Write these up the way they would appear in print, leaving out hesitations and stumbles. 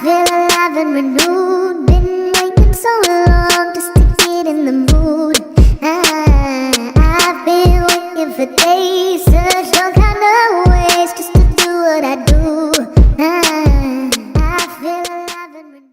feel alive and renewed. Been waiting so long just to get in the mood. I've been waiting for days, searched all kind of ways just to do what I do. I feel alive and renewed.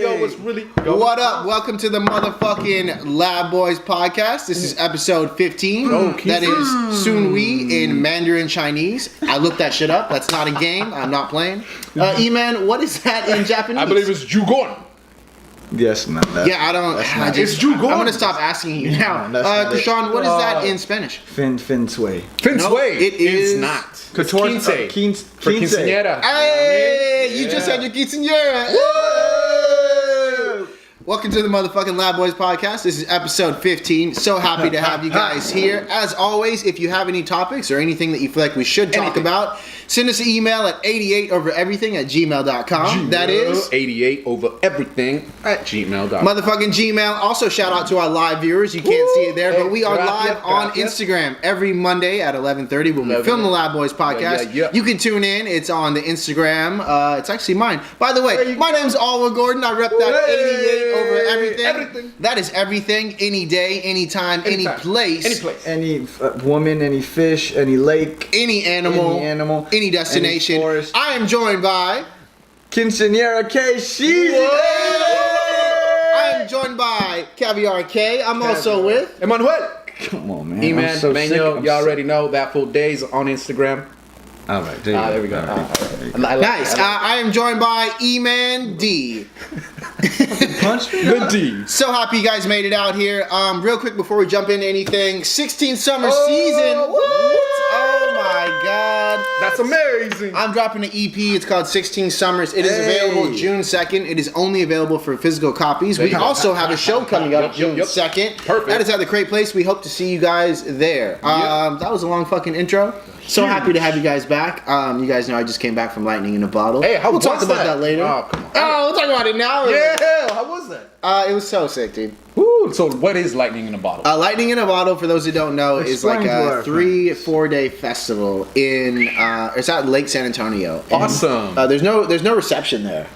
Yo, what's really? What up? Welcome to the motherfucking Lab Boys podcast. This is episode 15. That is Sun Wei in Mandarin Chinese. I looked that shit up. That's not a game. I'm not playing. E-Man, what is that in Japanese? I believe it's Jugon. Yes, man. Yeah, I don't. It's Jugon. I'm gonna stop asking you now. Krishan, what is that in Spanish? Fin Sway. Fin No, Sway. it is It's not. Quince. For quinceañera. Hey, you just had your quinceañera. Welcome to the motherfucking Lab Boys podcast. This is episode 15. So happy to have you guys here. As always, if you have any topics or anything that you feel like we should talk about, send us an email at 88overeverything@gmail.com. That is 88overeverything@gmail.com. motherfucking Gmail. Also, shout out to our live viewers. You can't see it there, but we are live on Instagram every Monday at 11:30 when we film the Lab Boys podcast. Yeah. You can tune in. It's on the Instagram. It's actually mine. By the way, my name's Alwa Gordon. I rep that 88 over everything. That is everything, any day, anytime, any place. Any woman, any fish, any lake, Any animal, any destination. any forest. I am joined by. Quinceañera K. Sheezy. I am joined by Caviar K. I'm also with. Emmanuel. Come on, man. E-Man, I'm so sick. Manuel, I'm y'all sick. already know that full days on Instagram. All right, There we go. All right. Nice. I am joined by E-Man D. Punch me. Good D. So happy you guys made it out here. Real quick before we jump into anything, 16 summer season. what? Oh my god. That's amazing. I'm dropping an EP. It's called 16 Summers. It is available June 2nd. It is only available for physical copies. We you go. also have a show coming up June Yep. 2nd. Perfect. That is at the Crate Place. We hope to see you guys there. That was a long fucking intro. So happy to have you guys back. You guys know I just came back from Lightning in a Bottle. Hey, how we'll was talk about that later. Oh, come on. Oh, we'll talk about it now. Yeah, how was that? It was so sick, dude. Ooh, so what is Lightning in a Bottle? Lightning in a Bottle, for those who don't know, is like Explain to a our 3-4 day festival in. It's at Lake San Antonio. And, Awesome. there's no reception there,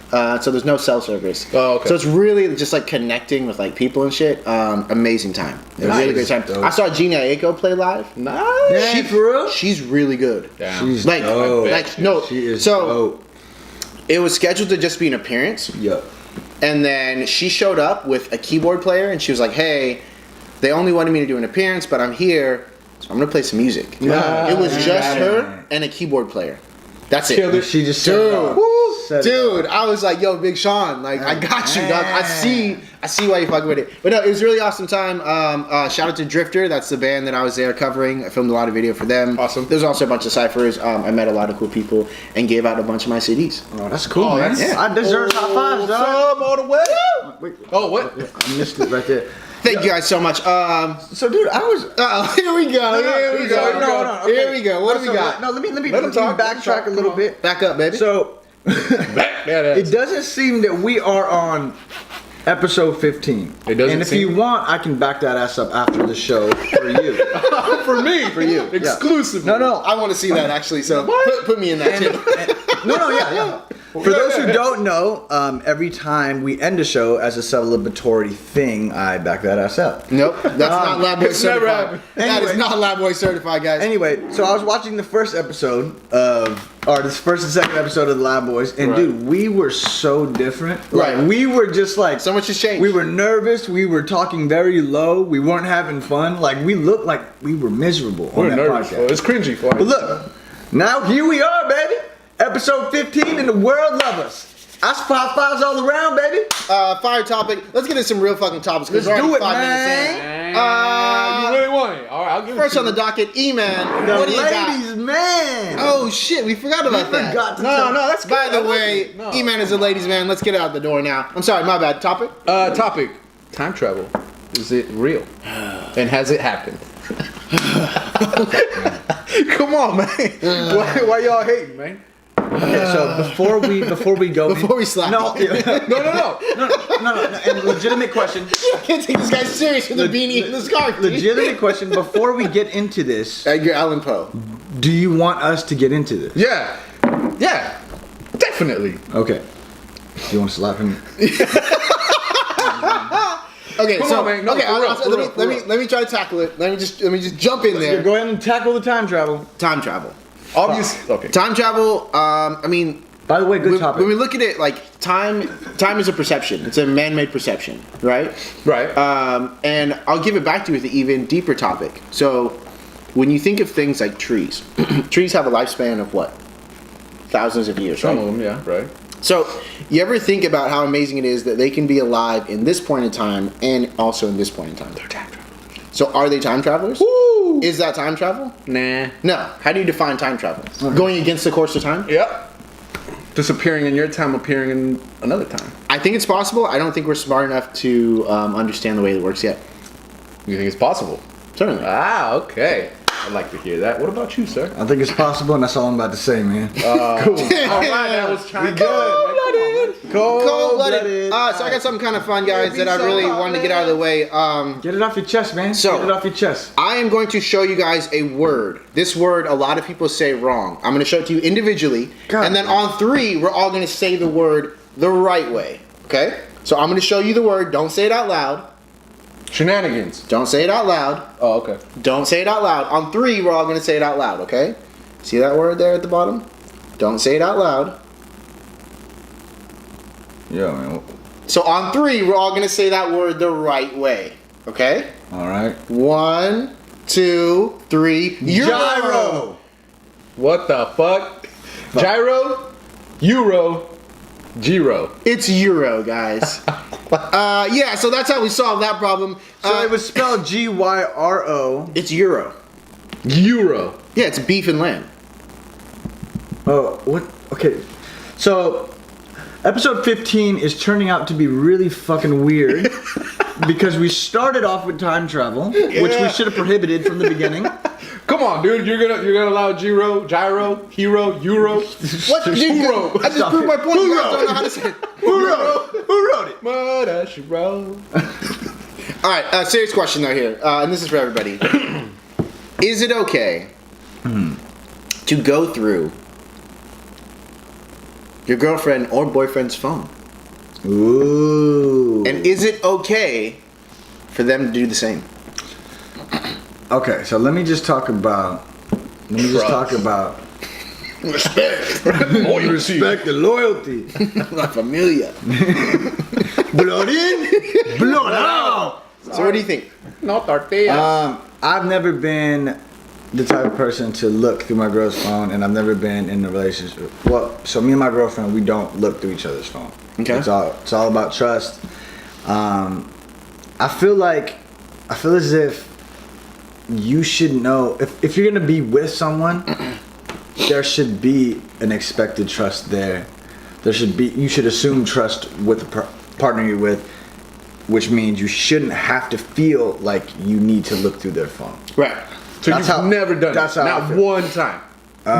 so there's no cell service. Oh, okay. So it's really just like connecting with like people and shit. Amazing time. It was a really great time. Dope. I saw Gina Aiko play live. Nice. Yeah, for real? She's really good. Damn. She's Like, dope. no. She is so dope. it was scheduled to just be an appearance. Yup. And then she showed up with a keyboard player, and she was like, "Hey, they only wanted me to do an appearance, but I'm here, so I'm gonna play some music." Yeah. It was just Yeah. her and a keyboard player. That's Killed it. it. She just Dude, said it. dude, I was like, "Yo, Big Sean, like, I got you, dog. I see why you fucking with it." But no, it was a really awesome time. Shout out to Drifter. That's the band that I was there covering. I filmed a lot of video for them. Awesome. There was also a bunch of ciphers. I met a lot of cool people and gave out a bunch of my CDs. Oh, that's cool, Oh, man. that's- I deserve top fives, dog. Some all the way. Wait, Oh, what? I missed it right there. Thank you guys so much. So, dude, I was. Here we go. Here we go. No, Here we go. What do we got? No, let me Let him talk. backtrack a little bit. Back up, baby. So, it doesn't seem that we are on episode 15. It doesn't And if seem- you want, I can back that ass up after the show for you. For me. For you. Exclusively. No. I want to see that actually. So put me in that too. Yeah. For those who don't know, every time we end a show as a celebratory thing, I back that ass up. Nope, that's not Lab Boy it's never certified. happened. That is Anyway. not Lab Boy certified, guys. Anyway, so I was watching the first episode this first and second episode of the Lab Boys, and Right. dude, we were so different. Like, Right. we were just like So much has changed. We were nervous. We were talking very low. We weren't having fun. Like, we looked like we were miserable on We're that nervous. podcast. It's cringy for But look, now here we are, baby. Episode 15, and the world love us. I spot fives all around, baby. Fire topic. Let's get into some real fucking topics because we're Let's already do it, 5 minutes man. in. you really want it? All right, I'll give it First to on the you. docket, E-Man. The What do you got? ladies, man. Oh shit, we forgot about that. forgot to No, tell- no, that's good. By I the like way, it. No. E-Man is a ladies' man. Let's get it out the door now. I'm sorry, my bad. Topic? Topic: time travel. Is it real? And has it happened? Come on, man. Why y'all hating, man? Okay, so before we go Before we slap no, you. No. no, and legitimate question, I can't take this guy serious with the beanie and the scarf. dude. legitimate question. Before we get into this, Edgar Allan Poe. do you want us to get into this? Yeah. Yeah, definitely. Okay. Do you want to slap him? Okay, Come so on, man. No, okay, for real. let me try to tackle it. Let me just jump in there. Go ahead and tackle the time travel. Time travel. Obviously, okay. Time travel. I mean, By the way, good topic. when we look at it, like time is a perception. It's a man-made perception, right? Right. And I'll give it back to you with an even deeper topic. So, when you think of things like trees, trees have a lifespan of what? Thousands of years, right? Some of them, yeah, right. So, you ever think about how amazing it is that they can be alive in this point in time and also in this point in time? They're time travelers. So, are they time travelers? Woo! Is that time travel? Nah. No. How do you define time travel? Going against the course of time? Yep. Disappearing in your time, appearing in another time. I think it's possible. I don't think we're smart enough to understand the way it works yet. You think it's possible? Certainly. Ah, okay. I'd like to hear that. What about you, sir? I think it's possible, and that's all I'm about to say, man. Cool. All right, that was trying Cold-blooded. So I got something kind of fun, guys, that I really wanted to get out of the way. Get it off your chest, man. So- Get it off your chest. I am going to show you guys a word. This word, a lot of people say wrong. I'm going to show it to you individually, God. and then on 3, we're all going to say the word the right way. Okay? So I'm going to show you the word. Don't say it out loud. Shenanigans. Don't say it out loud. Oh, okay. Don't say it out loud. On 3, we're all going to say it out loud. Okay? See that word there at the bottom? Don't say it out loud. Yeah, man. So on 3, we're all going to say that word the right way. Okay? All right. 1, 2, 3. Gyro. What the fuck? Gyro? Euro? Gyro. It's Euro, guys. Yeah, so that's how we solved that problem. So it was spelled Gyro. It's Euro. Euro. Yeah, it's beef and lamb. Oh, what? Okay. So, episode 15 is turning out to be really fucking weird because we started off with time travel, which we should have prohibited from the beginning. Come on, dude. You're gonna allow Gyro, Hero, Euro. What? Dude, Euro. I just proved my point. You guys don't know how to say it. Who wrote it? Murder, she wrote. All right, serious question though here, and this is for everybody. Is it okay to go through your girlfriend or boyfriend's phone? Ooh. And is it okay for them to do the same? Okay, so let me just talk about. Respect. Loyalty. Respect and loyalty. La familia. Blood in, blood out. So what do you think? No tortilla. I've never been the type of person to look through my girl's phone, and I've never been in a relationship. Well, so me and my girlfriend, we don't look through each other's phone. Okay. It's all about trust. I feel as if you should know if you're gonna be with someone, there should be an expected trust there. You should assume trust with the partner you're with, which means you shouldn't have to feel like you need to look through their phone. Right. So that's you've how- never done that's it. how I Not feel. one time.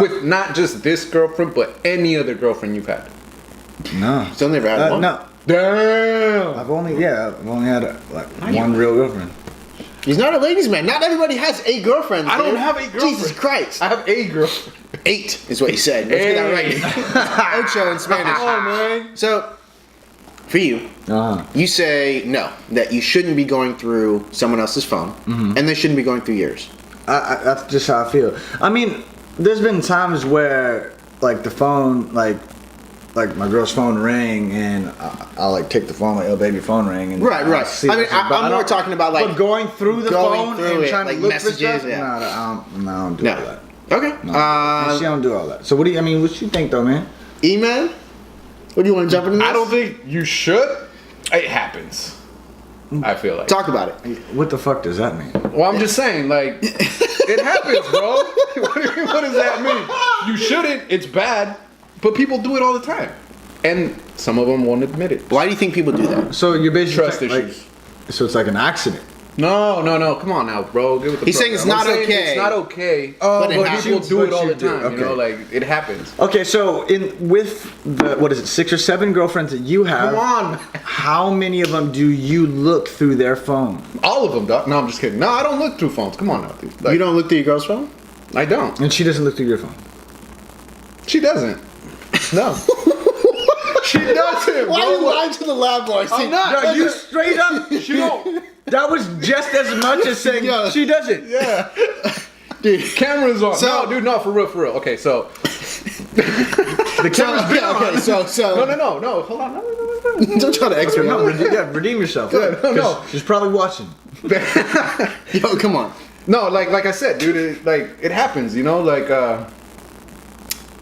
With not just this girlfriend, but any other girlfriend you've had. No. Still never had one? No. Damn. I've only had one real girlfriend. He's not a ladies' man. Not everybody has a girlfriend. I don't dude. have a girlfriend. Jesus Christ. I have a girlfriend. 8 is what he said. Let's get that right. Ocho in Spanish. Oh, man. So, for you, you say no, that you shouldn't be going through someone else's phone, and they shouldn't be going through yours. That's just how I feel. I mean, there's been times where like the phone, like my girl's phone rang, and I'll like take the phone, like, oh baby, phone rang, and Right. I'll see I mean, messages, but I'm more don't- talking about like but going through the phone and it, trying like to look messages. for stuff. Yeah. No, I don't do all No. that. Okay. No, she don't do all that. So what do you? What you think though, man? E-man? What do you want to jump into this? I don't think you should. It happens. I feel like. Talk about it. What the fuck does that mean? Well, I'm just saying, like, it happens, bro. What does that mean? You shouldn't. It's bad. But people do it all the time. And some of them won't admit it. Why do you think people do that? So you're basically Trust like, issues. so it's like an accident. No. Come on now, bro. Get with the He's saying it's program. not I'm saying okay. It's not okay. But it But happens. people do it But all you the do, time. You okay. know, like, it happens. Okay, so with the 6 or 7 girlfriends that you have, Come on. how many of them do you look through their phone? All of them, dog. No, I'm just kidding. No, I don't look through phones. Come on now, dude. Like, You don't look through your girl's phone? I don't. And she doesn't look through your phone. She doesn't. No. She doesn't, Why are you bro. lying to the lab boys? I'm not. No, you straight up. She don't. That was just as much as saying Yo. she doesn't. Yeah. Dude. Camera's on. So- No, dude, no, for real, for real. Okay, so. The camera's been on. Okay, so No. Hold on. No. don't try to expert. No, redeem yourself. Yeah, no. 'Cause she's probably watching. Yo, come on. No, like I said, dude, it happens, you know, like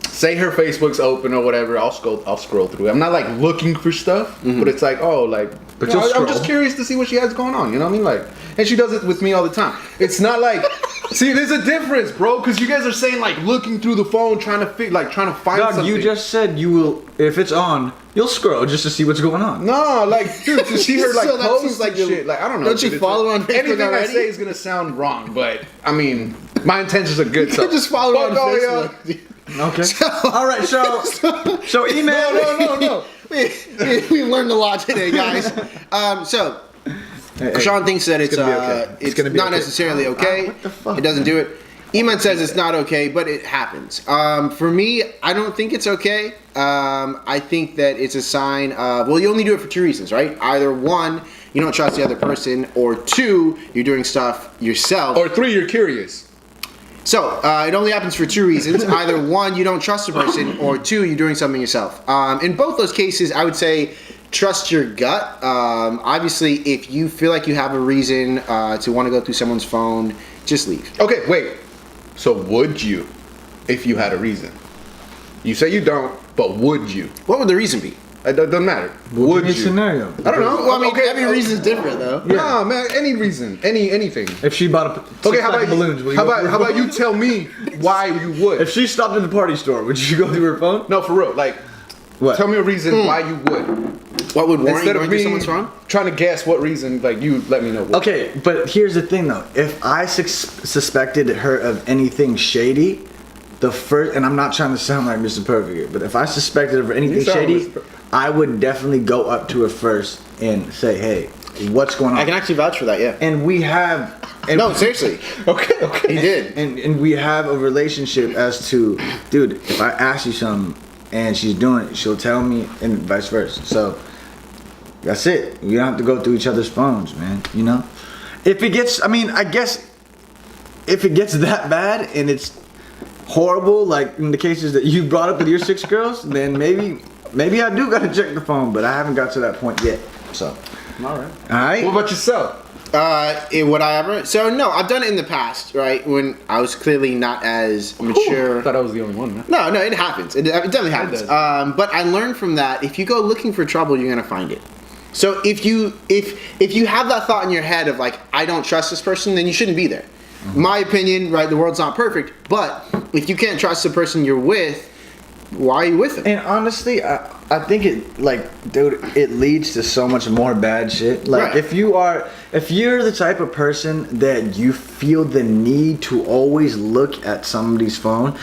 say her Facebook's open or whatever, I'll scroll through it. I'm not like looking for stuff, but it's like, oh, like, But you know, you'll I'm just scroll. curious to see what she has going on, you know what I mean? Like, and she does it with me all the time. It's not like, see, there's a difference, bro, because you guys are saying like looking through the phone, trying to find Dog, something. you just said you will, if it's on, you'll scroll just to see what's going on. No, like, dude, to see her like So that post seems like like you- shit, like I don't know. don't you dude, follow her on Facebook Anything I already? say is gonna sound wrong, but I mean, my intentions are good. So Just follow her on Fuck all Facebook. y'all. Okay. All right, so email. No. We learned a lot today, guys. So Krishan thinks that it's gonna be okay. It's gonna be not okay. necessarily okay. What the fuck? It doesn't do it. Eman says it's not okay, but it happens. For me, I don't think it's okay. I think that it's a sign of, well, you only do it for two reasons, right? Either one, you don't trust the other person, or two, you're doing stuff yourself. Or 3, you're curious. So, it only happens for two reasons. Either one, you don't trust the person, or two, you're doing something yourself. In both those cases, I would say trust your gut. Obviously, if you feel like you have a reason to want to go through someone's phone, just leave. Okay, wait. So would you, if you had a reason? You say you don't, but would you? What would the reason be? It doesn't matter. Would Would you? you? Scenario. I don't know. Well, I mean, Okay, every reason's different, though. Nah, man. Any reason, anything. If she bought a Okay, how about balloons, will you how go about through how her about you phone? tell me why you would? If she stopped at the party store, would you go through her phone? No, for real. Like, What? tell me a reason why you would. What would warrant you Instead of going through me someone's phone? trying to guess what reason, like you let me know. What. Okay, but here's the thing though. If I suspected her of anything shady, the first, and I'm not trying to sound like Mr. Perfect here, but if I suspected her of anything You sound shady, Mr. Perfect. I would definitely go up to her first and say, "Hey, what's going on?" I can actually vouch for that, yeah. And we have, and No, seriously. Okay. He did. and we have a relationship as to, dude, if I ask you something and she's doing it, she'll tell me, and vice versa. So that's it. We don't have to go through each other's phones, man. You know, if it gets, I mean, I guess if it gets that bad and it's horrible, like in the cases that you brought up with your 6 girls, then maybe I do gotta check the phone, but I haven't got to that point yet. So, All right. all right. What about yourself? Would I ever? So, no, I've done it in the past, right? When I was clearly not as mature. I thought I was the only one, man. No, it happens. It definitely happens. does. But I learned from that. If you go looking for trouble, you're gonna find it. So if you have that thought in your head of like, I don't trust this person, then you shouldn't be there. My opinion, right? The world's not perfect, but if you can't trust the person you're with, why are you with them? And honestly, I think it, like, dude, it leads to so much more bad shit. Like, Right. if you're the type of person that you feel the need to always look at somebody's phone,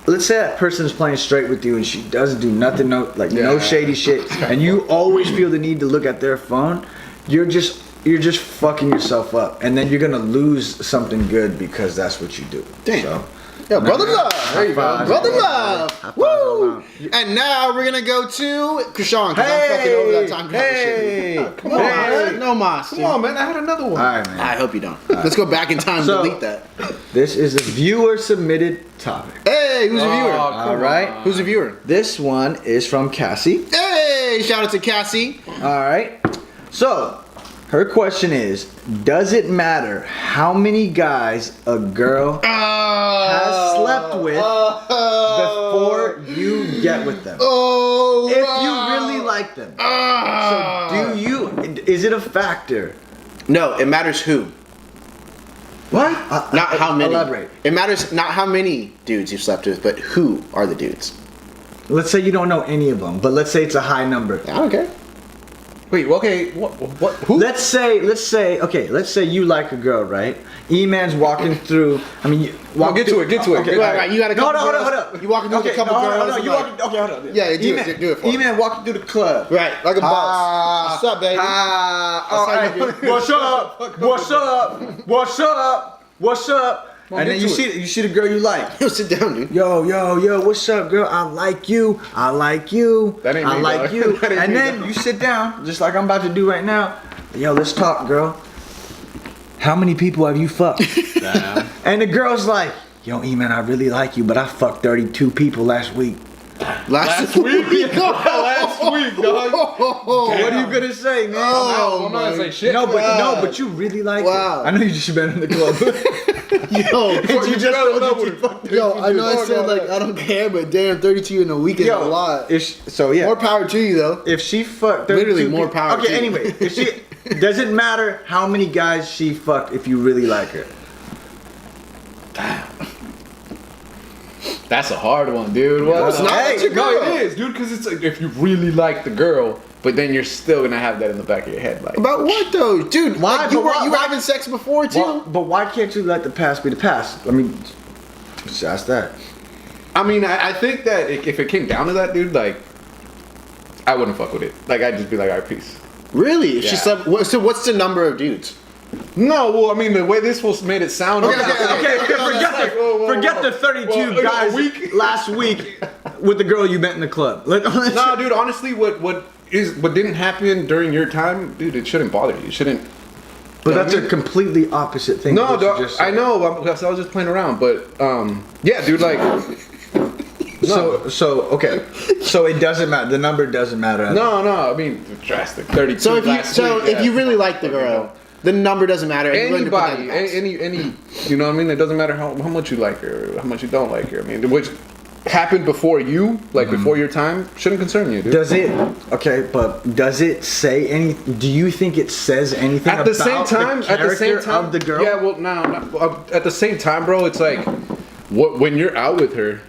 let's say that person's playing straight with you and she doesn't do nothing, no Yeah. shady shit, and you always feel the need to look at their phone, you're just fucking yourself up, and then you're gonna lose something good because that's what you do. Damn. So, Yeah, brother love. There you go. High five. Brother love. High five Woo! all around. And now we're gonna go to Krishan, because I'm fucking over that time. Hey, Come on, man. No mas. Come on, man. I had another one. all right, man. I hope you don't. Let's go back in time and So- delete that. This is a viewer submitted topic. Hey, who's a viewer? Oh, come All right. on. Who's a viewer? This one is from Cassie. Hey, shout out to Cassie. All right. So, her question is, does it matter how many guys a girl has slept with before you get with them? Oh, If you really like them. So, is it a factor? No, it matters who. What? Not how many. Elaborate. It matters not how many dudes you've slept with, but who are the dudes. Let's say you don't know any of them, but let's say it's a high number. I don't care. Wait, okay. What? Who? Let's say you like a girl, right? E-Man's walking through. I mean, Well, get to it. Get to it. Okay, right. You got a No, couple hold girls. up. You walking through with a couple girls. and You like- walking? Okay, hold up. Yeah, do E-Man, it for me. E-Man walking through the club. Right, like a boss. What's up, baby? All That's how right. you do it. What's up? What's up? What's up? What's up? on, and then get to you see the girl you like. Yo, sit down, dude. Yo, what's up, girl? I like you. That ain't I me, like dog. you. That ain't And me, then dog. you sit down, just like I'm about to do right now. Yo, let's talk, girl. How many people have you fucked? Damn. And the girl's like, yo, E-Man, I really like you, but I fucked 32 people last week. Last week? Last week, dog. What are you gonna say, man? I'm not gonna say shit. But you really like Wow. it. I know you just been in the club. Yo, You just told know that you what it- yo, I know I said like I don't care, but damn, 32 in a week is a lot. Yeah. More power to you though. If she fucked 32 Literally more people- power Okay, to you. anyway, if she doesn't matter how many guys she fucked if you really like her. That's a hard one, dude. Well, it's not. That's your no, girl. it is, dude. Because it's like if you really like the girl, but then you're still gonna have that in the back of your head, like. About what though, dude? Why? Like, you But were why- you were why- having sex before too? Well, but why can't you let the past be the past? Let me just ask that. I mean, I think that if it came down to that, dude, like, I wouldn't fuck with it. Like, I'd just be like, all right, peace. Really? If she Yeah. slept. So what's the number of dudes? No, well, I mean, the way this was made it sound. Okay, Forget the 32 Well, guys a week? last week with the girl you met in the club. No, dude. Honestly, what didn't happen during your time, dude? It shouldn't bother you. It shouldn't. But You know that's what I a mean? completely opposite thing. to No, what you dog, just said. I know. I was just playing around, but yeah, dude. Like, Okay. So it doesn't matter. The number doesn't matter. at all. no. I mean, drastic. 32. So if you last week, if yeah. you really like the girl, the number doesn't matter. and you're willing to put that in Anybody, the past. any, you know what I mean? It doesn't matter how much you like her, or how much you don't like her. I mean, which happened before you, like before your time, shouldn't concern you, dude. Does it? Okay, but does it say any? Do you think it says anything At the about same time, of the girl? Yeah, well, no. At the same time, bro, it's like, when you're out with her,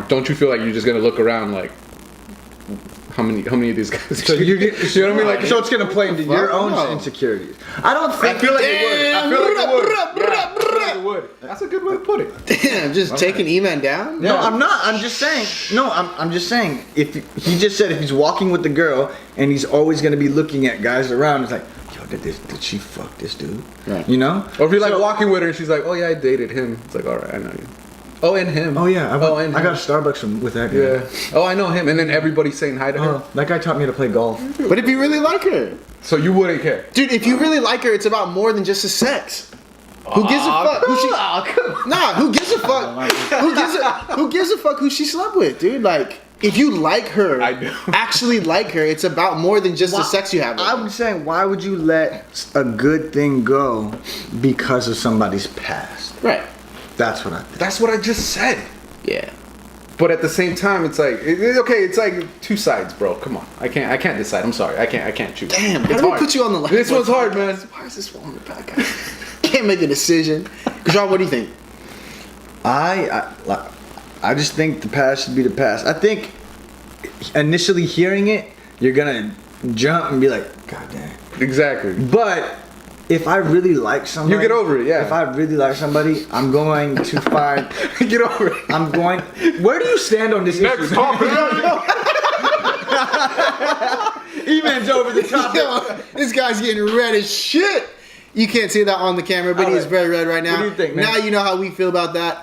don't you feel like you're just gonna look around like, how many of these guys? So you know what I mean? Like, so it's gonna play into your own no. insecurities. I don't think. I feel like it would. I feel like it would. Damn. Yeah, I feel like it would. That's a good way to put it. Damn, just taking E-Man down. No, I'm not. I'm just saying. No, I'm just saying. If he just said if he's walking with the girl and he's always gonna be looking at guys around, it's like, yo, did she fuck this dude? Right. You know? Or if you're like walking with her and she's like, oh yeah, I dated him. It's like, all right, I know you. Oh, and him. Oh yeah, and I got a him. Starbucks with that guy. Yeah. Oh, I know him. And then everybody's saying hi to her. Oh, that guy taught me to play golf. But if you really like her, So you wouldn't care. dude, if you really like her, it's about more than just the sex. Who gives a fuck? Who she? Nah, who gives a fuck? Who gives a fuck who she slept with, dude? Like, if you like her, I do. actually like her, it's about more than just the sex you have with her. I'm saying, why would you let a good thing go because of somebody's past? Right. That's what I think. That's what I just said. Yeah. But at the same time, it's like, okay, it's like two sides, bro. Come on, I can't decide. I'm sorry, I can't choose. Damn, it's how do we hard. put you on the line? This one's hard, man. Why is this one on the podcast? Can't make a decision. John, what do you think? I just think the past should be the past. I think initially hearing it, you're gonna jump and be like, God damn. Exactly. But if I really like somebody, You get over it, yeah. If I really like somebody, I'm going to find. Get over it. I'm going. Where do you stand on this Next issue? topic. E-Man's over the top. Yo, this guy's getting red as shit. You can't see that on the camera, but he is very red right now. What do you think, man? Now you know how we feel about that.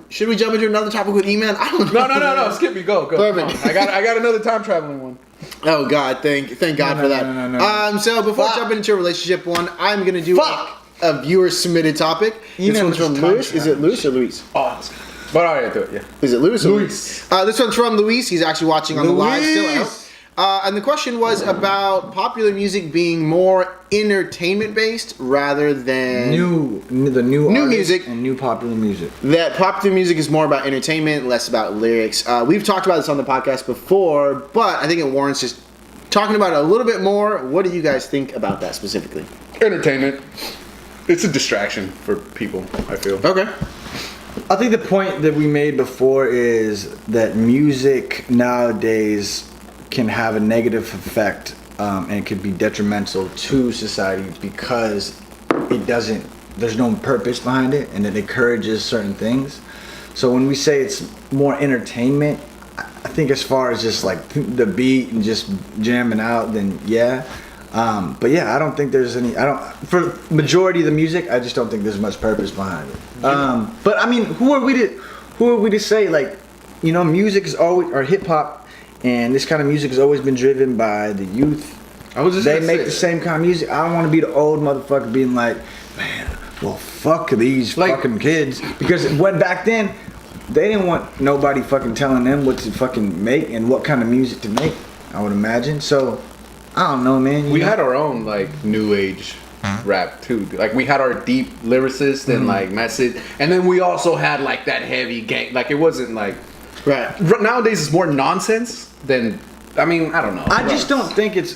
Should we jump into another topic with E-Man? I don't know. No. Skip me. Go. Perfect. Come on. I got another time traveling one. Oh God, thank God No, for that. no. So before Fuck. jumping into a relationship one, I'm gonna do Fuck. a viewer submitted topic. This E-Man one's was from time Luis. Is it travel. Luis or Luis? Oh, but all right, do it. Yeah. Is it Luis or Luis. This one's from Luis. He's actually watching on the live still. I hope. And the question was about popular music being more entertainment based rather than New artists music. and new popular music. that popular music is more about entertainment, less about lyrics. We've talked about this on the podcast before, but I think it warrants just talking about it a little bit more. What do you guys think about that specifically? Entertainment. It's a distraction for people, I feel. Okay. I think the point that we made before is that music nowadays can have a negative effect and it could be detrimental to society because there's no purpose behind it and it encourages certain things. So when we say it's more entertainment, I think as far as just like the beat and just jamming out, then yeah. But yeah, I don't think there's any. For majority of the music, I just don't think there's much purpose behind it. But I mean, who are we to say, like, you know, music is always, or hip hop, and this kind of music has always been driven by the youth. They make the same kind of music. I don't want to be the old motherfucker being like, man, well, fuck these fucking kids, because when back then, they didn't want nobody fucking telling them what to fucking make and what kind of music to make, I would imagine. So, I don't know, man. We had our own, like, new age rap, too. Like, we had our deep lyricist and, like, message. And then we also had, like, that heavy gang. Like, it wasn't, like... Right. Nowadays, it's more nonsense than... I mean, I don't know. I just don't think it's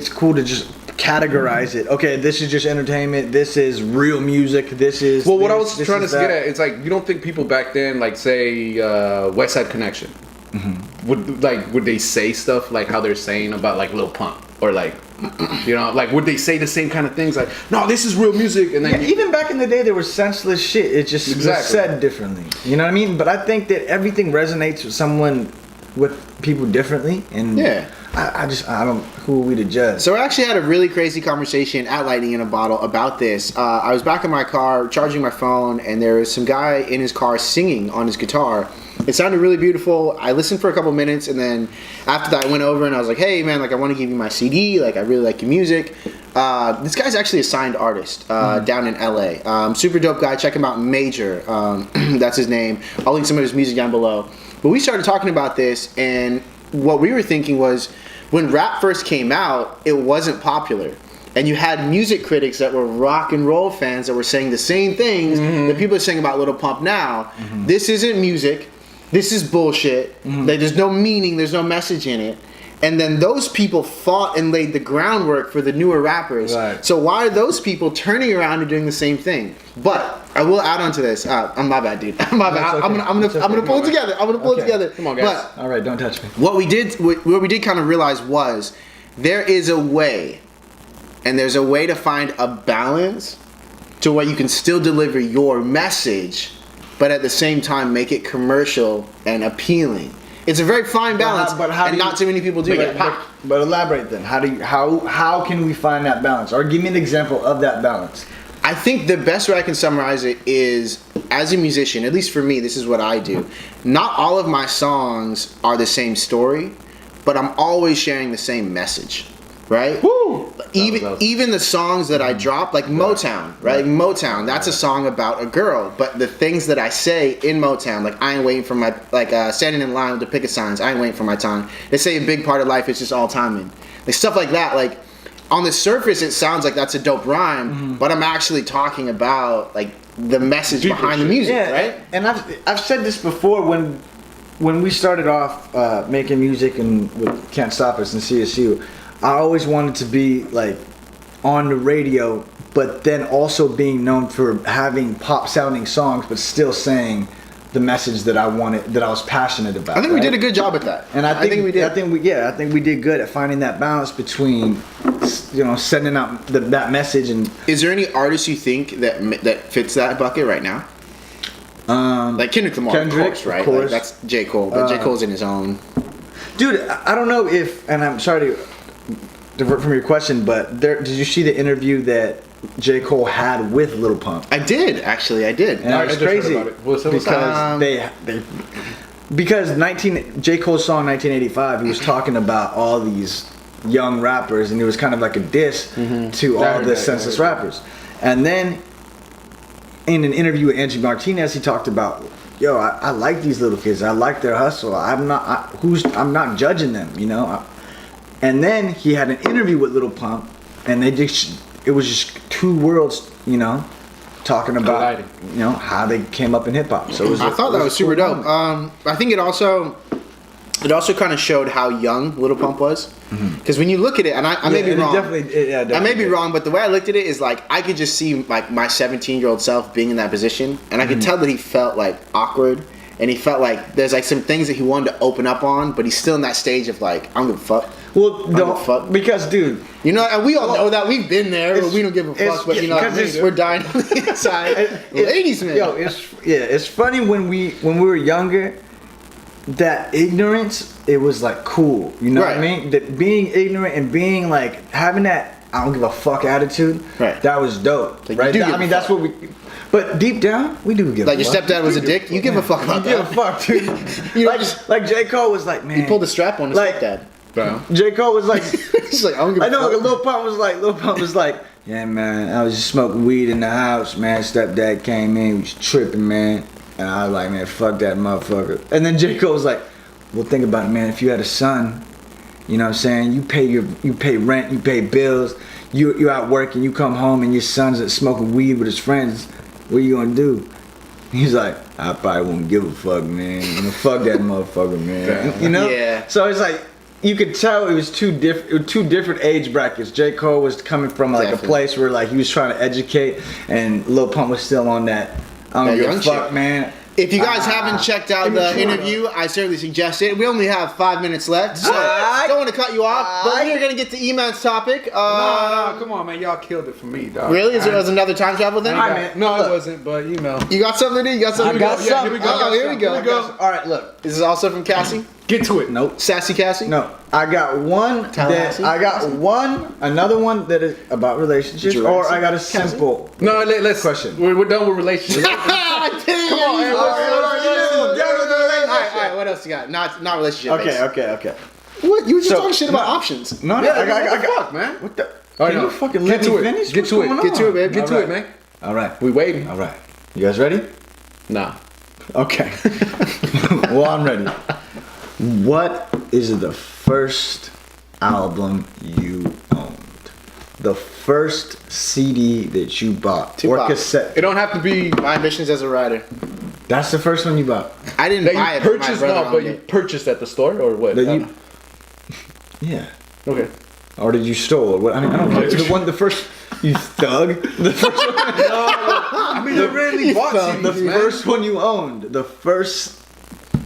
cool to just categorize it. Okay, this is just entertainment. This is real music. This is... Well, what I was trying to get at, it's like, you don't think people back then, like, say, West Side Connection, would they say stuff like how they're saying about, like, Lil Pump? Or, like, you know, like, would they say the same kind of things? Like, no, this is real music. And then even back in the day, there was senseless shit. It just was said differently. You know what I mean? But I think that everything resonates with people differently. And yeah. I don't, who are we to judge? So I actually had a really crazy conversation at Lightning in a Bottle about this. I was back in my car charging my phone, and there was some guy in his car singing on his guitar. It sounded really beautiful. I listened for a couple minutes, and then after that I went over and I was like, hey man, like, I want to give you my CD, like, I really like your music. This guy's actually a signed artist down in LA. Super dope guy. Check him out, Major. That's his name. I'll link some of his music down below. But we started talking about this, and what we were thinking was, when rap first came out, it wasn't popular. And you had music critics that were rock and roll fans that were saying the same things that people are saying about Lil Pump now. This isn't music. This is bullshit. Like, there's no meaning. There's no message in it. And then those people fought and laid the groundwork for the newer rappers. Right. So why are those people turning around and doing the same thing? But I will add on to this. I'm my bad, dude. My bad. Okay. I'm gonna pull it together. I'm gonna pull it together. Come on, guys. But All right, don't touch me. what we did kind of realize was there is a way, and there's a way to find a balance to where you can still deliver your message, but at the same time make it commercial and appealing. It's a very fine balance, and not too many people do it. But elaborate then. How can we find that balance? Or give me an example of that balance. I think the best way I can summarize it is, as a musician, at least for me, this is what I do. Not all of my songs are the same story, but I'm always sharing the same message, right? Woo! Even the songs that I drop, like Motown, right? Like Motown, that's a song about a girl, but the things that I say in Motown, like I ain't waiting for my, standing in line with the picket signs, I ain't waiting for my time. They say a big part of life is just all timing. Like stuff like that, like on the surface it sounds like that's a dope rhyme, but I'm actually talking about like the message behind the music, right? And I've said this before when we started off making music and with Can't Stop Us and CSU. I always wanted to be like on the radio, but then also being known for having pop sounding songs, but still saying the message that I wanted, that I was passionate about. I think we did a good job at that. And I think we did. I think we did good at finding that balance between, you know, sending out that message. And is there any artist you think that fits that bucket right now? Like Kendrick Lamar, of course, right? Of course. Like, that's J. Cole, but J. Cole's in his own. Dude, I don't know if, and I'm sorry to divert from your question, but did you see the interview that J. Cole had with Lil Pump? I did, actually. I did. And it was crazy because J. Cole's song 1985, he was talking about all these young rappers, and it was kind of like a diss to all the senseless rappers. And then in an interview with Angie Martinez, he talked about, yo, I like these little kids. I like their hustle. I'm not judging them, you know. And then he had an interview with Lil Pump, and it was just two worlds, you know, talking about, you know, how they came up in hip hop. So I thought that was super dope. I think it also kind of showed how young Lil Pump was, because when you look at it, and I may be wrong, I may be wrong, but the way I looked at it is like I could just see like my 17-year-old self being in that position, and I could tell that he felt like awkward. And he felt like there's like some things that he wanted to open up on, but he's still in that stage of like, I don't give a fuck. Well, no, because dude, you know, and we all know that we've been there. But we don't give a fuck, but you know, we're dying on the inside. Ladies, man. Yo, it's funny when we were younger. that ignorance, it was like cool. You know what I Right. mean? That being ignorant and being like having that I don't give a fuck attitude. Right. That was dope. Like, you right. do give I mean, a that's fuck. what we. But deep down, we do give. Like a your fuck. stepdad was a dick. You give a fuck about You give a that. fuck, dude. You know, like J. Cole was like, man. He pulled the strap on his Like- stepdad. Bro. J. Cole was like. He's like, I don't give a I know. fuck. Like, Lil Pump was like, yeah, man. I was just smoking weed in the house, man. Stepdad came in, he was tripping, man. And I was like, man, fuck that motherfucker. And then J. Cole was like, well, think about it, man. If you had a son, you know what I'm saying? You pay rent, you pay bills. You out working, you come home, and your son's smoking weed with his friends. What are you gonna do? He's like, I probably won't give a fuck, man. You know, fuck that motherfucker, man. You know? Yeah. So it's like you could tell it was two different age brackets. J. Cole was coming from like Definitely. a place where like he was trying to educate, and Lil Pump was still on that. I don't That give a young fuck, shit. man. If you guys haven't checked out the interview, I certainly suggest it. We only have 5 minutes left, so don't want to cut you off. But we're gonna get to E-Man's topic. No, come on, man. Y'all killed it for me, dog. Really? Is there was another time travel thing? Alright, man. No, Look. it wasn't, but you know. You got something? You got something? I got Yeah, something. Here we go. I got Here we go. something. All right, look. Is this also from Cassie? Get to it. Nope. Sassy Cassie? No, I got one that Tallahassee? another one that is about relationships, Did you or write I got a Cassie? simple. No, let's Question. We're done with relationships. Come on, hey, Alright, what else you got? Not relationship. Okay. What? You were just So- talking shit about options. No, Yeah, I got. what the fuck, man? What the? All right, Can you no. fucking Get let to me it. finish? Get What's to it. going Get to on? it, babe. Get Get to to it, it, man. All right. We waiting. All right. You guys ready? Nah. Okay. Well, I'm ready. What is the first album you owned? The first CD that you bought or Tupac. cassette? It don't have to be My ambitions as a writer. That's the first one you bought. I didn't that buy you it. but my purchased, brother no, but owned you it. purchased at the store or what? That you. Yeah. Okay. Or did you stole it? What? I mean, I don't know. The first. You thug. The first one. I mean, I rarely bought CDs, The man. first one you owned. The first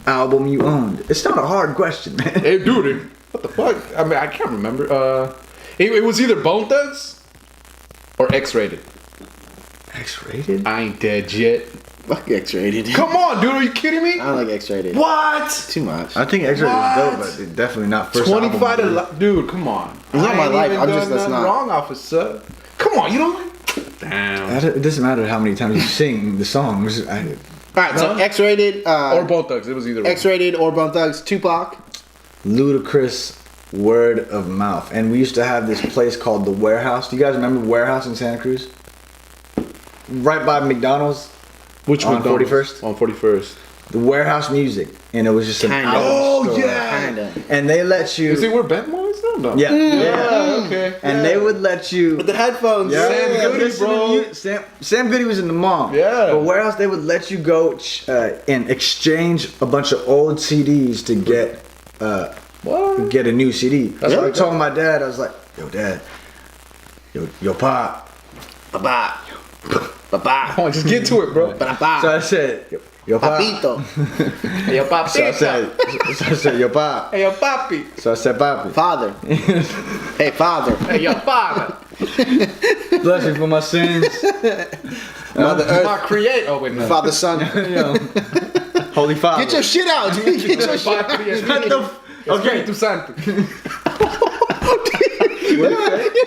album you owned. It's not a hard question, man. Hey, dude, what the fuck? I mean, I can't remember. It was either Bone Thugs or X-Rated. X-rated? I ain't dead yet. Fuck X-rated. Come on, dude. Are you kidding me? I don't like X-rated. What? Too much. I think X-rated was dope, What? but definitely not first 25 album. to dude. Come on. It's not my ain't life, even I'm done just- that's nothing not- wrong, officer. Come on, you don't like. Damn. It doesn't matter how many times you sing the songs. Alright, so X-rated, Or Bone Thugs. It was either one. X-rated or Bone Thugs, Tupac. Ludicrous word of mouth. And we used to have this place called The Warehouse. Do you guys remember Warehouse in Santa Cruz? Right by McDonald's. Which On one? 41st? On 41st. The Warehouse Music. And it was just an Kinda. album Oh, store. yeah. Kinda. And they let you... Is it where Bentmore is now? No. Yeah. Yeah. Okay. And they would let you... With the headphones. Yeah, Sam Goody, listen to bro. Sam Goody was in the mall. Yeah. But Warehouse, they would let you go and exchange a bunch of old CDs to What? get a new CD. That's So I right. told my dad, I was like, yo, Dad, yo, Pop. Ba-ba. Ba-ba. Come on, just get to it, bro. Ba-ba. So I said, yo, Pop. Papito. Hey, yo, papi. So I said, yo, Pop. Hey, yo, papi. So I said, Papi, Father. Hey, father. Hey, yo, father. bless me for my sins. Mother My Earth. create. Oh, wait, no. Father, son. Yo, Holy Father. Get your shit out, dude. Get your shit out. Patria, What the okay. Espíritu Santo.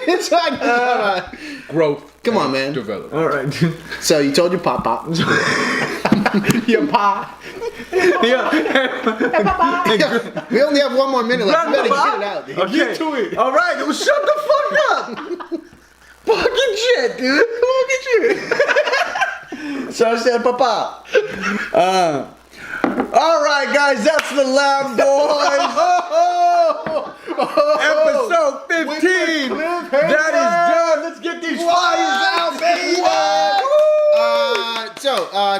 It's like, Growth. Come on, and man. Development. All right, dude. so you told your pop. Your pa. Yeah. We only have one more minute left. You better get it out, dude. Okay. Get to it. All right, well, shut the fuck up. Fucking shit, dude. Fucking shit. So I said, Papa. All right, guys, that's the Lab Boys. Episode 15. That is done. Let's get these flyers out, baby.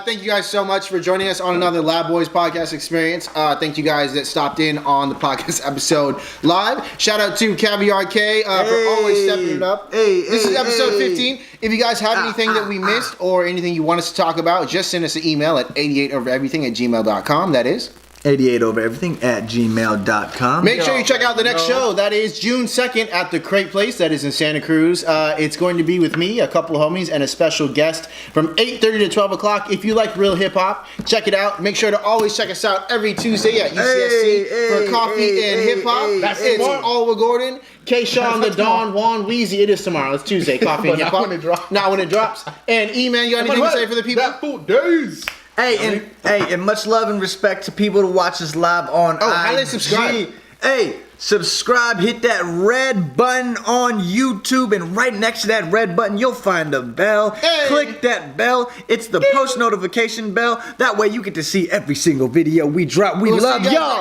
Thank you guys so much for joining us on another Lab Boys podcast experience. Thank you guys that stopped in on the podcast episode live. Shout out to Caviar K for always stepping it up. This is episode 15. If you guys have anything that we missed or anything you want us to talk about, just send us an email at 88overeverything@gmail.com. That is 88overeverything@gmail.com. Make sure you check out the next show. That is June 2nd at the Crate Place. That is in Santa Cruz. It's going to be with me, a couple of homies, and a special guest from 8:30 to 12 o'clock. If you like real hip hop, check it out. Make sure to always check us out every Tuesday at UCSC for coffee and hip hop. It's all with Gordon, K-Shawn, the Don, Juan, Weezy. It is tomorrow. It's Tuesday. Coffee and hip hop. Not when it drops. And E-Man, you got anything to say for the people? That food days. Hey, and much love and respect to people to watch us live on IG. How they subscribe? Hey, subscribe, hit that red button on YouTube, and right next to that red button, you'll find a bell. Hey. Click that bell. It's the post notification bell. That way you get to see every single video we drop. We love y'all.